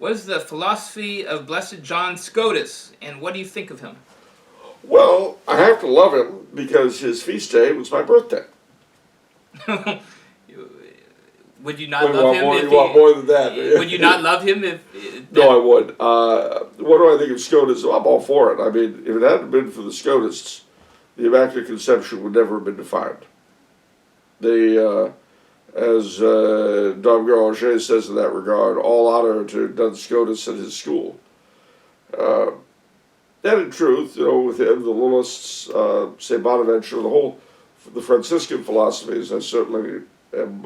What is the philosophy of Blessed John Scotus, and what do you think of him? Well, I have to love him because his feast day was my birthday. Would you not love him if you want more than that? Would you not love him if... No, I would. What do I think of Scotus? I'm all for it. I mean, if it hadn't been for the Scotists, the Immaculate Conception would never have been defined. They, as Dom Granger says in that regard, all honor to Duns Scotus and his school. And in truth, with him, the Lullists, St. Bonaventure, the Franciscan philosophies, I certainly am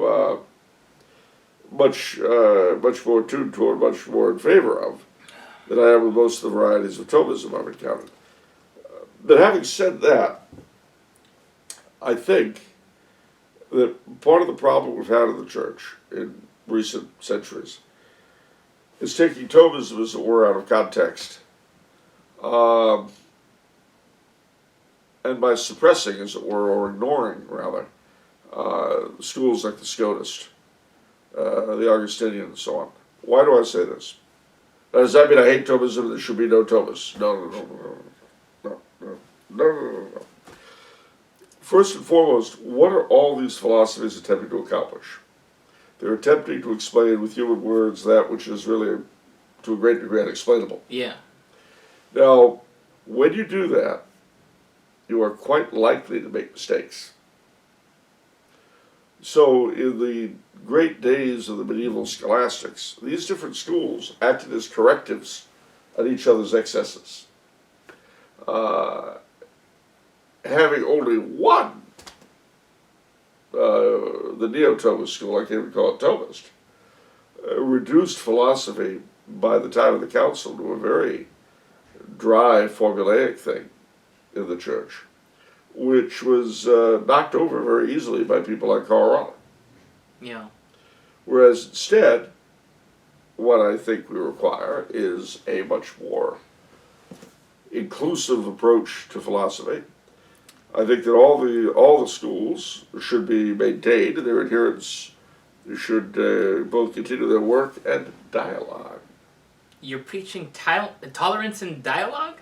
much more tuned toward, much more in favor of, than I am with most of the varieties of Thomism I've encountered. But having said that, I think that part of the problem we've had in the Church in recent centuries is taking Thomism, as it were, out of context, and by suppressing, as it were, or ignoring, rather, schools like the Scotist, the Augustinian, and so on. Why do I say this? Does that mean I hate Thomism? There should be no Thomas. No. First and foremost, what are all these philosophies attempting to accomplish? They're attempting to explain with human words that which is really, to a great degree, unexplainable. Yeah. Now, when you do that, you are quite likely to make mistakes. So, in the great days of the medieval scholastics, these different schools acted as correctives on each other's excesses. Having only one, the Neo-Thomist school, I can't even call it Thomist, reduced philosophy by the time of the council to a very dry, formulaic thing in the Church, which was knocked over very easily by people like Carl. Yeah. Whereas instead, what I think we require is a much more inclusive approach to philosophy. I think that all the schools should be maintained, and their adherents should both continue their work and dialogue. You're preaching tolerance and dialogue?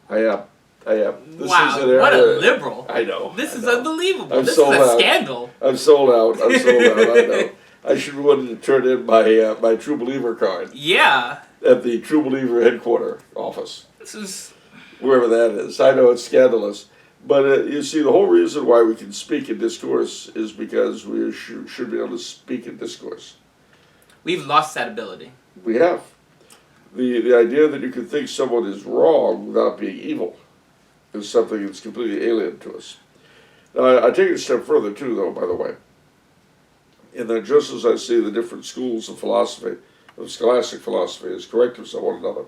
I am. This wow, is an area, what a liberal. I know. This is unbelievable. I'm this sold is a out. scandal. I'm sold out. I know. I should be wanting to turn in my True Believer card. Yeah. At the True Believer headquarter office. This is... Wherever that is. I know it's scandalous. But you see, the whole reason why we can speak in discourse is because we should be able to speak in discourse. We've lost that ability. We have. The idea that you can think someone is wrong without being evil is something that's completely alien to us. Now, I take it a step further, too, though, by the way. In that just as I see the different schools of philosophy, of scholastic philosophy, as correctives of one another,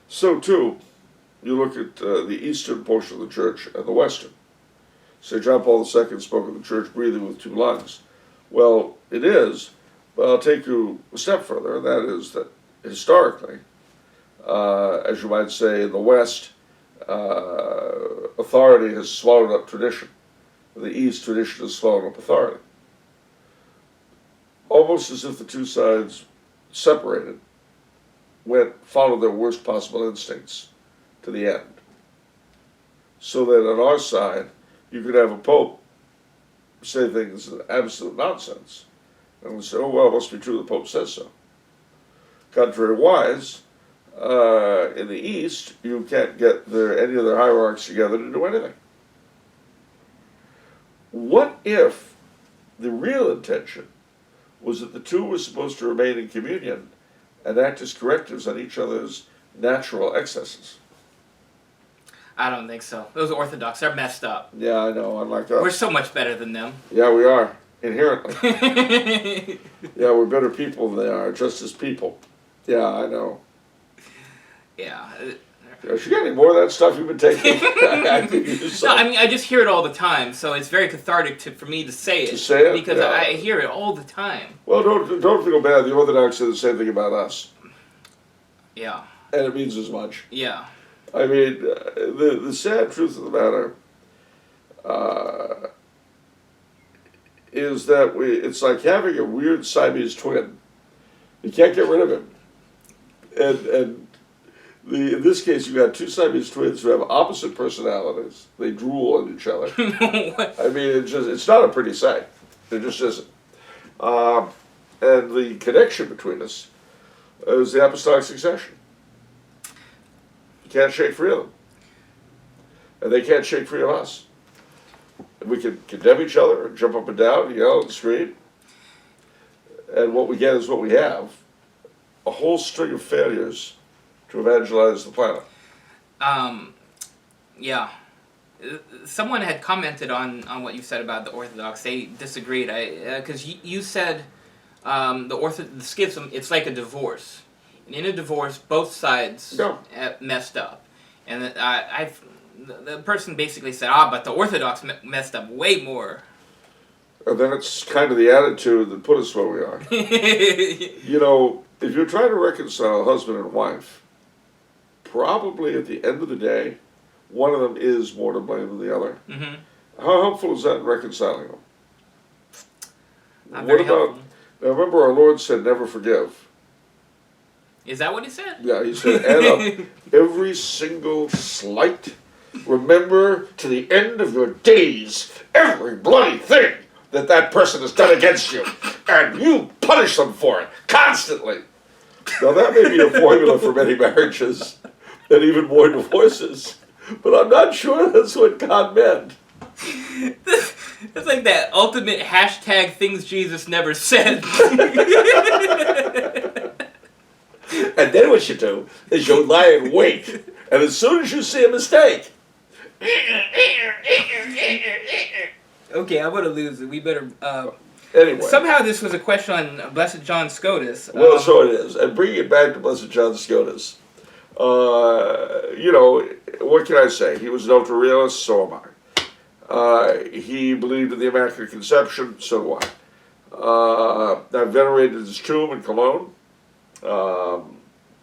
so, too, you look at the eastern portion of the Church and the western. St. John Paul II spoke of the Church breathing with two lungs. Well, it is, but I'll take you a step further, and that is that historically, as you might say, in the West, authority has swallowed up tradition. In the East, tradition has swallowed up authority. Almost as if the two sides separated, followed their worst possible instincts to the end. So that on our side, you could have a pope say things that are absolute nonsense. And we say, oh, well, it must be true the Pope says so. Contrariwise, in the East, you can't get any of their hierarchs together to do anything. What if the real intention was that the two were supposed to remain in communion and act as correctives on each other's natural excesses? I don't think so. Those Orthodox are messed up. Yeah, I know. I'm like that. We're so much better than them. Yeah, we are. Inherently. Yeah, we're better people than they are, just as people. Yeah, I know. Yeah. If you got any more of that stuff you've been taking, I could use some. No, I mean, I just hear it all the time, so it's very cathartic for me to say it. To say it? Because yeah. I hear it all the time. Well, don't feel bad. The Orthodox say the same thing about us. Yeah. And it means as much. Yeah. I mean, the sad truth of the matter is that it's like having a weird Siamese twin. You can't get rid of him. and in this case, you got two Siamese twins who have opposite personalities. They drool on each other. I mean, it's not a pretty sight. It just isn't. And the connection between us is the apostolic succession. You can't shake free of them. And they can't shake free of us. We can condemn each other and jump up and down, yell and scream. And what we get is what we have. A whole string of failures to evangelize the planet. Yeah. Someone had commented on what you said about the Orthodox. They disagreed. Because you said the schism, it's like a divorce. And in a divorce, both sides messed up. And the person basically said, but the Orthodox messed up way more. And then it's kind of the attitude that put us where we are. You know, if you're trying to reconcile husband and wife, probably at the end of the day, one of them is more to blame than the other. Mm-hmm. How helpful is that in reconciling them? Very helpful. Now remember our Lord said never forgive. Is that what he said? Yeah, he said add up every single slight. Remember to the end of your days every bloody thing that person has done against you, and you punish them for it constantly. Now that may be a formula for many marriages and even more divorces, but I'm not sure that's what God meant. It's like that ultimate hashtag things Jesus never said. And then what you do is you lie in wait, and as soon as you see a mistake, okay, I'm gonna lose it. We better. Anyway. Somehow this was a question on Blessed John Scotus. Well, so it is. And bringing it back to Blessed John Scotus, you know, what can I say? He was an ultra-realist, so am I. He believed in the Immaculate Conception, so do I. I venerated his tomb in Cologne, but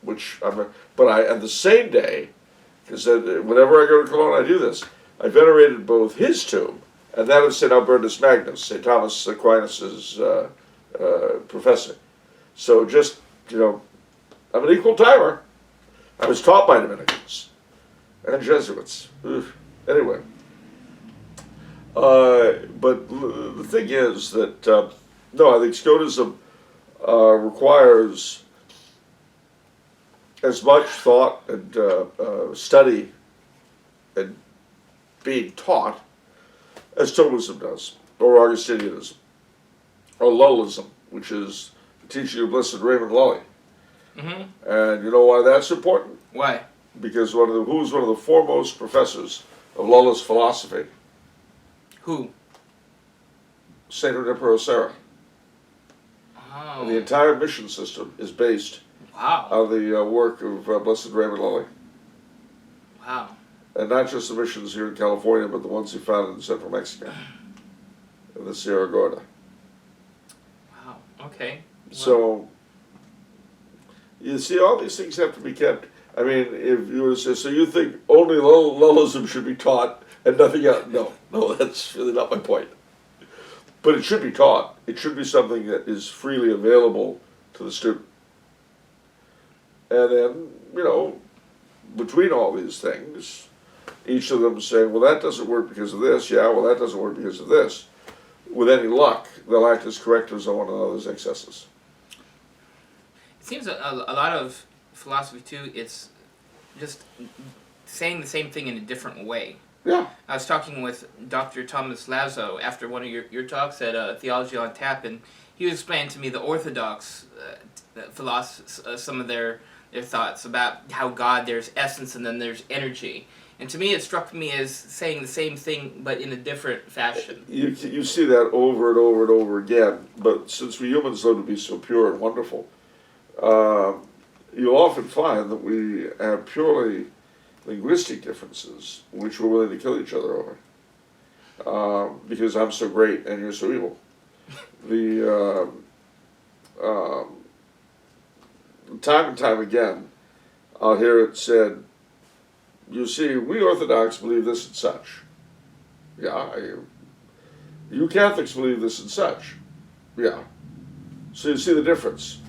on the same day, because whenever I go to Cologne, I do this. I venerated both his tomb and that of St. Albertus Magnus, St. Thomas Aquinas' professor. So just, you know, I'm an equal timer. I was taught by Dominicans and Jesuits. Anyway. But the thing is that, no, I think Scotism requires as much thought and study and being taught as Thomism does, or Augustinianism, or Lullism, which is the teaching of Blessed Raymond Lully. Mm-hmm. And you know why that's important? Why? Because who's one of the foremost professors of Lully's philosophy? Who? Saint Junipero Serra. Oh. And the entire mission system is based on the work of Blessed Raymond Lully. Wow. And not just the missions here in California, but the ones he founded in central Mexico, in the Sierra Gorda. Wow, okay. Well. So, you see, all these things have to be kept. I mean, if you were to say, so you think only Lullism should be taught and nothing else? No, that's really not my point. But it should be taught. It should be something that is freely available to the student. And then, you know, between all these things, each of them saying, well, that doesn't work because of this. Yeah, well, that doesn't work because of this. With any luck, they'll act as correctors on one another's excesses. It seems a lot of philosophy, too, it's just saying the same thing in a different way. Yeah. I was talking with Dr. Thomas Lazo after one of your talks at Theology on Tap, and he was explaining to me the Orthodox philosophy, some of their thoughts about how God, there's essence and then there's energy. And to me, it struck me as saying the same thing, but in a different fashion. You see that over and over and over again. But since we humans love to be so pure and wonderful, you'll often find that we have purely linguistic differences, which we're willing to kill each other over. Because I'm so great and you're so evil. Time and time again, I'll hear it said, you see, we Orthodox believe this and such. Yeah, you Catholics believe this and such. Yeah. So you see the difference.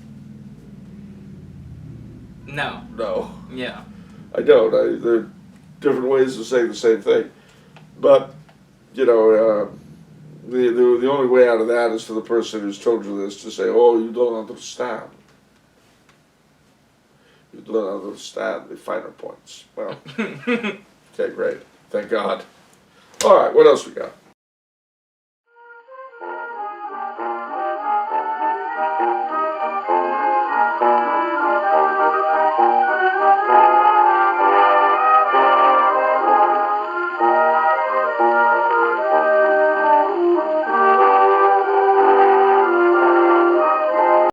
No. No, Yeah. I don't. There are different ways of saying the same thing. But, you know, the only way out of that is for the person who's told you this to say, oh, you don't understand. You don't understand the finer points. Well, okay, great. Thank God. All right, what else we got?